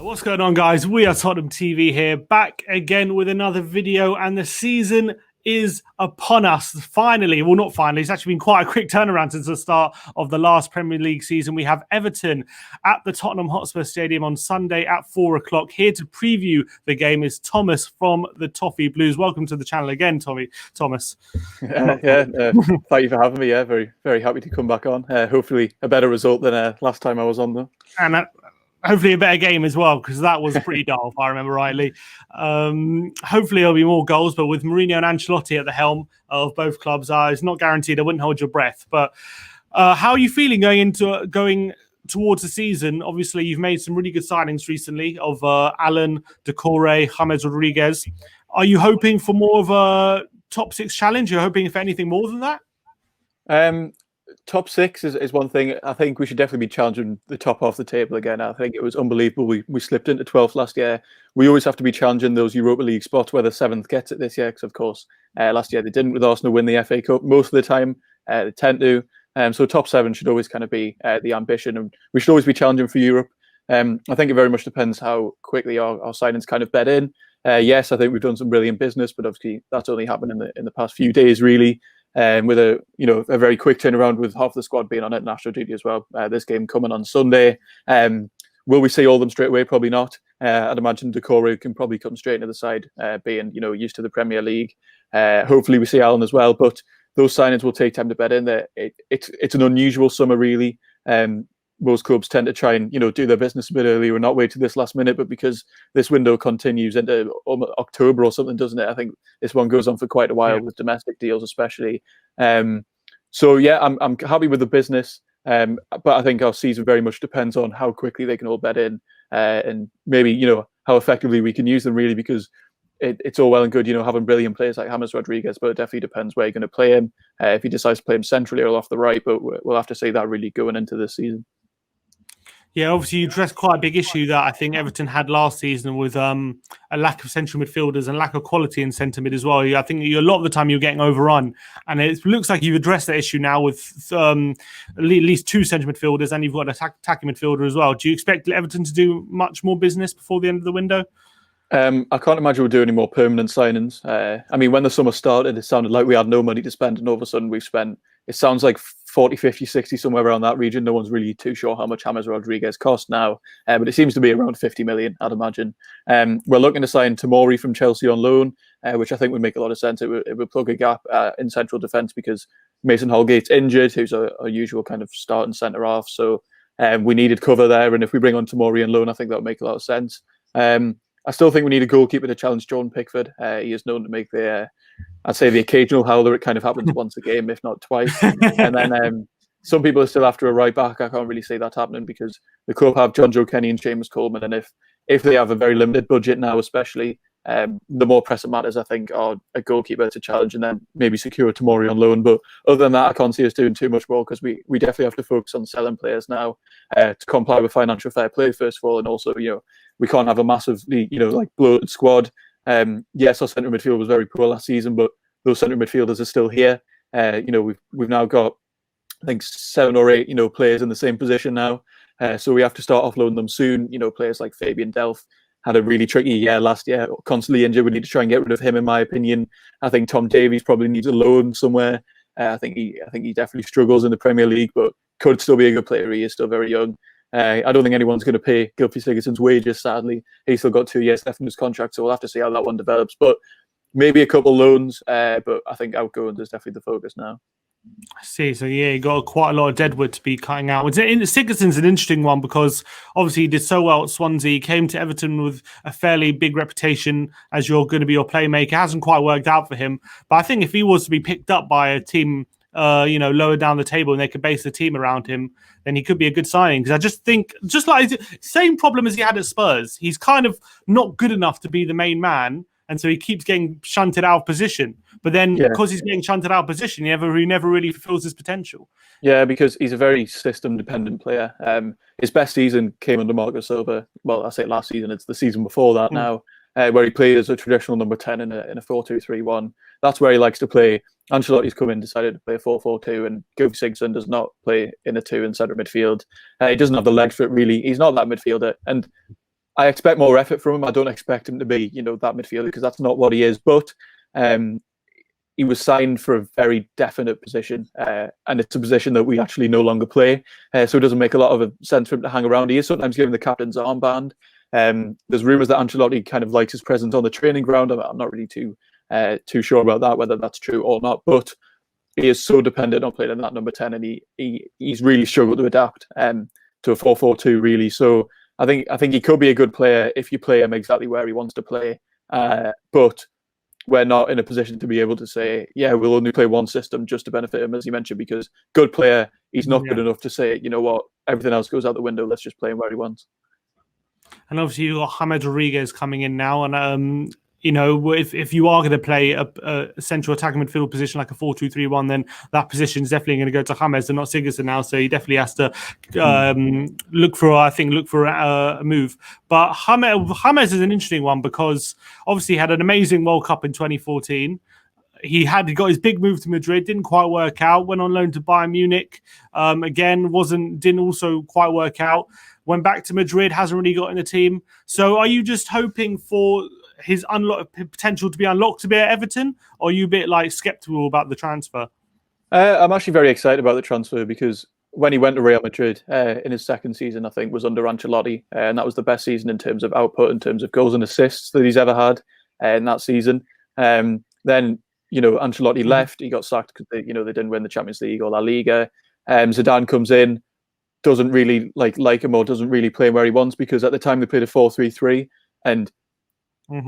What's going on, guys? We are Tottenham TV here, back again with another video, and the season is upon us. Finally, well, not finally, it's actually been quite a quick turnaround since the start of the last Premier League season. We have Everton at the Tottenham Hotspur Stadium on Sunday at 4 o'clock. Here to preview the game is Thomas from the Toffee Blues. Welcome to the channel again, Thomas. Thank you for having me. Yeah, very, very happy to come back on. Hopefully a better result than last time I was on, though. And hopefully a better game as well, because that was pretty dull, if I remember rightly. Hopefully there'll be more goals, but with Mourinho and Ancelotti at the helm of both clubs, it's not guaranteed. I wouldn't hold your breath. But how are you feeling going towards the season? Obviously, you've made some really good signings recently of Alan, Decore, James Rodriguez. Are you hoping for more of a top six challenge? You're hoping for anything more than that? Top six is one thing. I think we should definitely be challenging the top half of the table again. I think it was unbelievable. We slipped into 12th last year. We always have to be challenging those Europa League spots, where the 7th gets it this year, because of course last year they didn't, with Arsenal win the FA Cup most of the time. They tend to. So top 7 should always kind of be the ambition, and we should always be challenging for Europe. I think it very much depends how quickly our signings kind of bed in. Yes, I think we've done some brilliant business, but obviously that's only happened in the past few days, really. With a very quick turnaround, with half the squad being on international duty as well. This game coming on Sunday. Will we see all of them straight away? Probably not. I'd imagine Decore can probably come straight into the side, being used to the Premier League. Hopefully we see Alan as well, but those signings will take time to bed in. It's an unusual summer, really. Most clubs tend to try and do their business a bit earlier and not wait to this last minute, but because this window continues into October or something, doesn't it? I think this one goes on for quite a while, with domestic deals especially. So yeah, I'm happy with the business, but I think our season very much depends on how quickly they can all bed in, and maybe how effectively we can use them, really, because it's all well and good having brilliant players like James Rodriguez, but it definitely depends where you're going to play him. If he decides to play him centrally or off the right, but we'll have to see that really going into this season. Yeah, obviously you addressed quite a big issue that I think Everton had last season, with a lack of central midfielders and lack of quality in centre mid as well. I think a lot of the time you're getting overrun, and it looks like you've addressed that issue now with at least 2 central midfielders, and you've got an attacking midfielder as well. Do you expect Everton to do much more business before the end of the window? I can't imagine we'll do any more permanent signings. I mean, when the summer started, it sounded like we had no money to spend, and all of a sudden we've spent, it sounds like 40, 50, 60, somewhere around that region. No one's really too sure how much James Rodriguez cost now, but it seems to be around 50 million, I'd imagine. We're looking to sign Tomori from Chelsea on loan, which I think would make a lot of sense. It would plug a gap in central defence, because Mason Holgate's injured, who's a usual kind of starting centre-half. So we needed cover there, and if we bring on Tomori on loan, I think that would make a lot of sense. I still think we need a goalkeeper to challenge Jordan Pickford. He is known to make I'd say the occasional howler. It kind of happens once a game, if not twice. And then some people are still after a right back. I can't really see that happening, because the club have John Joe Kenny and Seamus Coleman, and if they have a very limited budget now, especially, the more pressing matters, I think, are a goalkeeper to challenge, and then maybe secure Tomori on loan. But other than that, I can't see us doing too much more, because we definitely have to focus on selling players now to comply with financial fair play, first of all, and also we can't have a massively bloated squad. Yes, our centre midfield was very poor last season, but those centre midfielders are still here. We've now got, I think, 7 or 8 players in the same position now. So we have to start offloading them soon. Players like Fabian Delph had a really tricky year last year, constantly injured. We need to try and get rid of him, in my opinion. I think Tom Davies probably needs a loan somewhere. I think he definitely struggles in the Premier League, but could still be a good player. He is still very young. I don't think anyone's going to pay Gylfi Sigurdsson's wages, sadly. He's still got 2 years left in his contract, so we'll have to see how that one develops. But maybe a couple loans, but I think outgoings is definitely the focus now. I see. So yeah, you got quite a lot of deadwood to be cutting out. Sigurdsson's an interesting one, because obviously he did so well at Swansea. He came to Everton with a fairly big reputation as you're going to be your playmaker. It hasn't quite worked out for him. But I think if he was to be picked up by a team lower down the table, and they could base the team around him, then he could be a good signing. Because I just think, just like same problem as he had at Spurs, he's kind of not good enough to be the main man, and so he keeps getting shunted out of position. But then, because he's getting shunted out of position, he never really fulfills his potential. Yeah, because he's a very system-dependent player. His best season came under Marco Silva. Well, I say last season, it's the season before that now, where he played as a traditional number 10 in a 4-2-3-1. That's where he likes to play. Ancelotti's come in, decided to play a 4-4-2, and Gylfi Sigurdsson does not play in a 2 in centre midfield. He doesn't have the legs for it, really. He's not that midfielder. And I expect more effort from him. I don't expect him to be, that midfielder, because that's not what he is. But he was signed for a very definite position, and it's a position that we actually no longer play. So it doesn't make a lot of sense for him to hang around. He is sometimes given the captain's armband. There's rumours that Ancelotti kind of likes his presence on the training ground. I'm not really too sure about that, whether that's true or not. But he is so dependent on playing in that number 10, and he's really struggled to adapt to a 4-4-2, really. So I think he could be a good player if you play him exactly where he wants to play. But we're not in a position to be able to say, yeah, we'll only play one system just to benefit him, as you mentioned, because good player, he's not good enough to say, you know what, everything else goes out the window, let's just play him where he wants. And obviously you've got James Rodriguez coming in now, and if you are going to play a central attacking midfield position like a 4-2-3-1, then that position is definitely going to go to James and not Sigurdsson now. So he definitely has to look for a move. But James is an interesting one because obviously he had an amazing World Cup in 2014. He got his big move to Madrid, didn't quite work out. Went on loan to Bayern Munich, again didn't also quite work out. Went back to Madrid, hasn't really got in the team. So are you just hoping for his potential to be unlocked a bit at Everton, or are you a bit skeptical about the transfer? I'm actually very excited about the transfer because when he went to Real Madrid in his second season, I think was under Ancelotti, and that was the best season in terms of output, in terms of goals and assists that he's ever had in that season. Then Ancelotti left, he got sacked because they didn't win the Champions League or La Liga. Zidane comes in, doesn't really like him, or doesn't really play him where he wants, because at the time they played a 4-3-3 and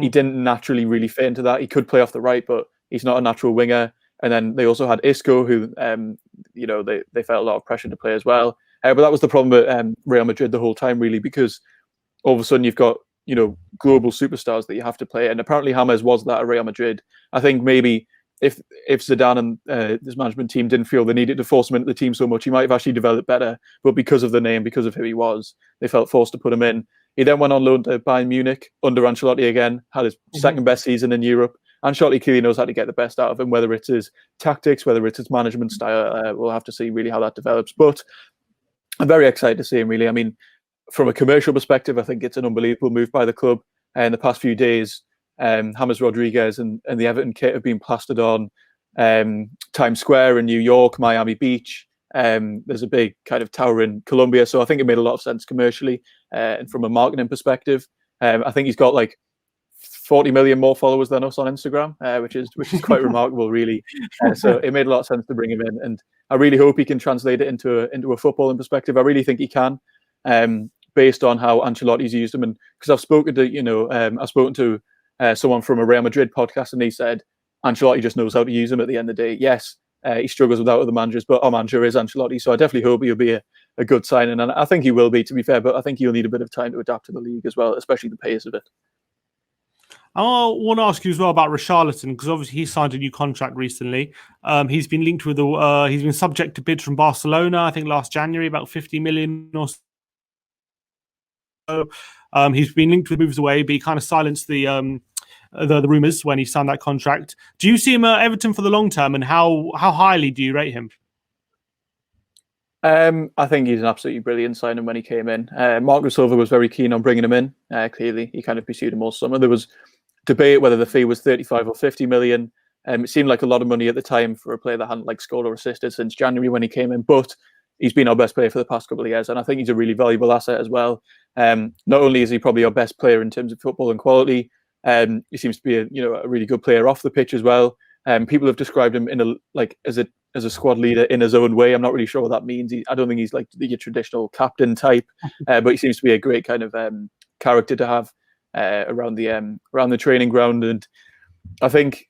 he didn't naturally really fit into that. He could play off the right, but he's not a natural winger. And then they also had Isco, who they felt a lot of pressure to play as well. But that was the problem at Real Madrid the whole time, really, because all of a sudden you've got global superstars that you have to play, and apparently James was that at Real Madrid. I think maybe if Zidane and his management team didn't feel they needed to force him into the team so much, he might have actually developed better. But because of the name, because of who he was, they felt forced to put him in. He then went on loan to Bayern Munich under Ancelotti again, had his second best season in Europe. Ancelotti clearly knows how to get the best out of him, whether it's his tactics, whether it's his management style. We'll have to see really how that develops. But I'm very excited to see him, really. I mean, from a commercial perspective, I think it's an unbelievable move by the club. In the past few days, James Rodriguez and the Everton kit have been plastered on Times Square in New York, Miami Beach. There's a big kind of tower in Colombia. So I think it made a lot of sense commercially and from a marketing perspective. I think he's got 40 million more followers than us on Instagram, which is quite remarkable, really. So it made a lot of sense to bring him in, and I really hope he can translate it into a footballing perspective. I really think he can, based on how Ancelotti's used him. And because I've spoken to someone from a Real Madrid podcast, and he said Ancelotti just knows how to use him at the end of the day. Yes, he struggles without other managers, but our manager is Ancelotti, so I definitely hope he'll be a good signing, and I think he will be, to be fair, but I think he'll need a bit of time to adapt to the league as well, especially the pace of it. I want to ask you as well about Richarlison, because obviously he signed a new contract recently. He's been linked with he's been subject to bids from Barcelona, I think last January, about 50 million or so. He's been linked with moves away, but he kind of silenced the rumours when he signed that contract. Do you see him at Everton for the long term, and how highly do you rate him? I think he's an absolutely brilliant signing when he came in. Marco Silva was very keen on bringing him in. Clearly, he kind of pursued him all summer. There was debate whether the fee was 35 or 50 million. It seemed like a lot of money at the time for a player that hadn't scored or assisted since January when he came in, but he's been our best player for the past couple of years, and I think he's a really valuable asset as well. Not only is he probably our best player in terms of football and quality, he seems to be a really good player off the pitch as well. People have described him in as a squad leader in his own way. I'm not really sure what that means. I don't think he's your traditional captain type, but he seems to be a great kind of character to have around the training ground. And I think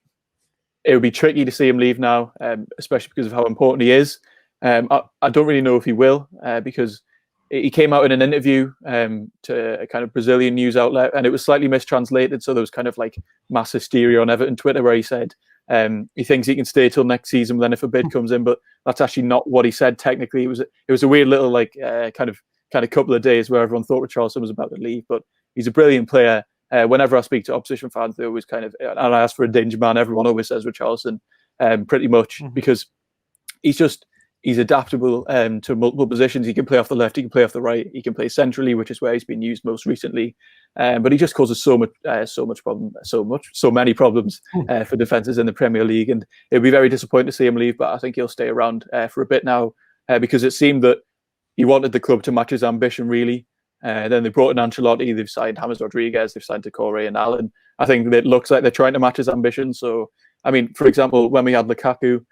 it would be tricky to see him leave now, especially because of how important he is. I don't really know if he will, because he came out in an interview to a kind of Brazilian news outlet, and it was slightly mistranslated. So there was kind of mass hysteria on Everton Twitter where he said he thinks he can stay till next season, then if a bid comes in, but that's actually not what he said. Technically, it was a weird little kind of couple of days where everyone thought Richarlison was about to leave, but he's a brilliant player. Whenever I speak to opposition fans, they always and I ask for a danger man, everyone always says Richarlison, pretty much, because he's he's adaptable to multiple positions. He can play off the left, he can play off the right, he can play centrally, which is where he's been used most recently. But he just causes so many problems for defenses in the Premier League, and it'd be very disappointing to see him leave. But I think he'll stay around for a bit now because it seemed that he wanted the club to match his ambition, really. Then they brought in Ancelotti, they've signed James Rodriguez, they've signed Toffee and Allen. I think it looks like they're trying to match his ambition. So, I mean, for example, when we had Lukaku,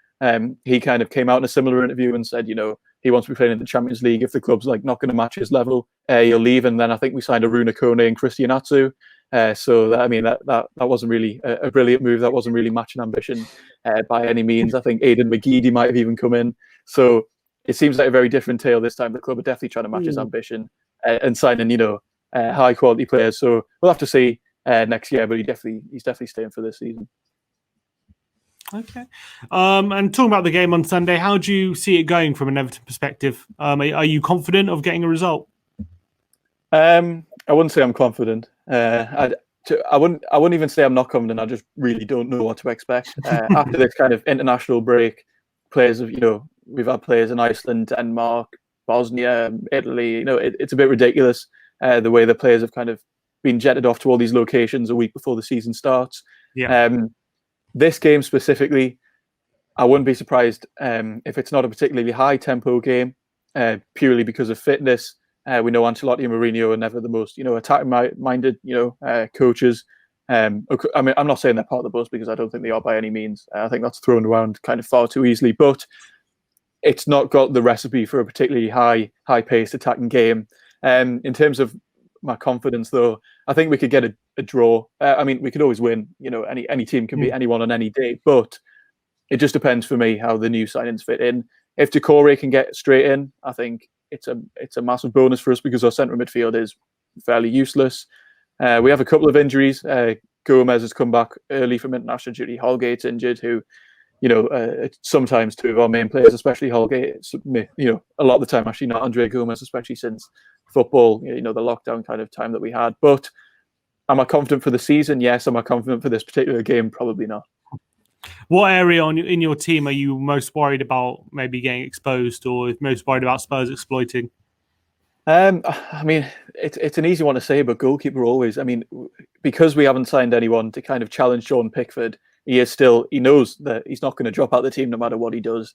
he kind of came out in a similar interview and said, he wants to be playing in the Champions League. If the club's like not going to match his level, he'll leave. And then I think we signed Aruna Kone and Christian Atsu. So that wasn't really a brilliant move. That wasn't really matching ambition by any means. I think Aidan McGeady might have even come in. So it seems like a very different tale this time. The club are definitely trying to match his ambition and signing, high quality players. So we'll have to see next year, but he's definitely staying for this season. Okay. And talking about the game on Sunday, how do you see it going from an Everton perspective? Are you confident of getting a result? I wouldn't say I'm confident. I wouldn't even say I'm not confident. I just really don't know what to expect. After this kind of international break, we've had players in Iceland, Denmark, Bosnia, Italy. It's a bit ridiculous the way the players have kind of been jetted off to all these locations a week before the season starts. Yeah. This game specifically, I wouldn't be surprised if it's not a particularly high tempo game, purely because of fitness. We know Ancelotti and Mourinho are never the most, attacking-minded, coaches. I mean, I'm not saying they're part of the bus because I don't think they are by any means. I think that's thrown around kind of far too easily. But it's not got the recipe for a particularly high-paced attacking game. In terms of my confidence, though, I think we could get a draw. I mean, we could always win. Any team can beat anyone on any day, but it just depends for me how the new signings fit in. If Toffee can get straight in, I think it's a massive bonus for us because our centre midfield is fairly useless. We have a couple of injuries. Gomez has come back early from international duty. Holgate's injured, who, sometimes two of our main players, especially Holgate, a lot of the time actually not Andre Gomez, especially since football, the lockdown kind of time that we had. But am I confident for the season? Yes. Am I confident for this particular game? Probably not. What area in your team are you most worried about maybe getting exposed, or most worried about Spurs exploiting? I mean, it's an easy one to say, but goalkeeper always. I mean, because we haven't signed anyone to kind of challenge Sean Pickford, he knows that he's not going to drop out the team no matter what he does.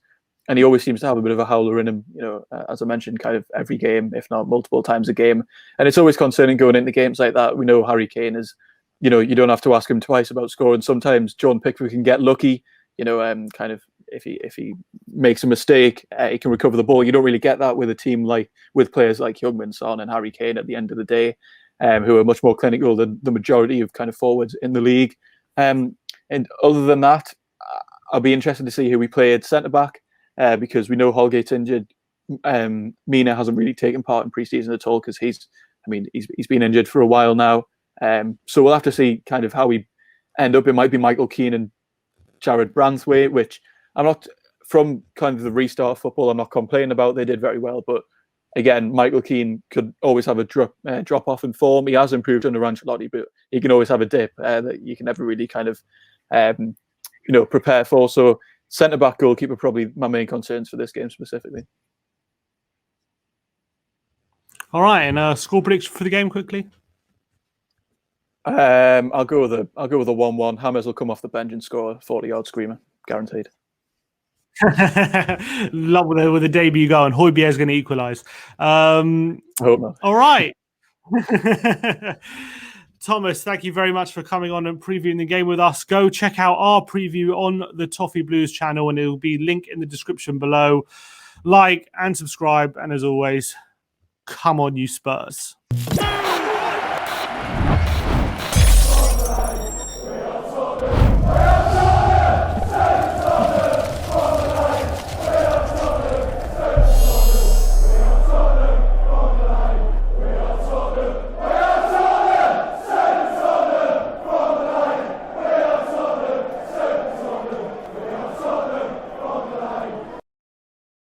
And he always seems to have a bit of a howler in him, as I mentioned, kind of every game, if not multiple times a game. And it's always concerning going into games like that. We know Harry Kane is, you don't have to ask him twice about scoring. Sometimes John Pickford can get lucky, kind of if he makes a mistake, he can recover the ball. You don't really get that with a team with players like Heung-min Son and Harry Kane at the end of the day, who are much more clinical than the majority of kind of forwards in the league. And other than that, I'll be interested to see who we play at centre-back. Because we know Holgate's injured. Mina hasn't really taken part in pre-season at all because he's been injured for a while now. So we'll have to see kind of how we end up. It might be Michael Keane and Jared Branthwaite, which I'm not, from kind of the restart of football, I'm not complaining about. They did very well, but again, Michael Keane could always have a drop off in form. He has improved under Ancelotti, but he can always have a dip that you can never really kind of prepare for. So centre-back, goalkeeper, probably my main concerns for this game specifically. All right, and score prediction for the game quickly. I'll go with a 1-1. James will come off the bench and score a 40-yard screamer, guaranteed. Love with the debut going. Højbjerg is going to equalise. I hope not. All right. Thomas, thank you very much for coming on and previewing the game with us. Go check out our preview on the Toffee Blues channel, and it will be linked in the description below. Like and subscribe, and as always, come on, you Spurs.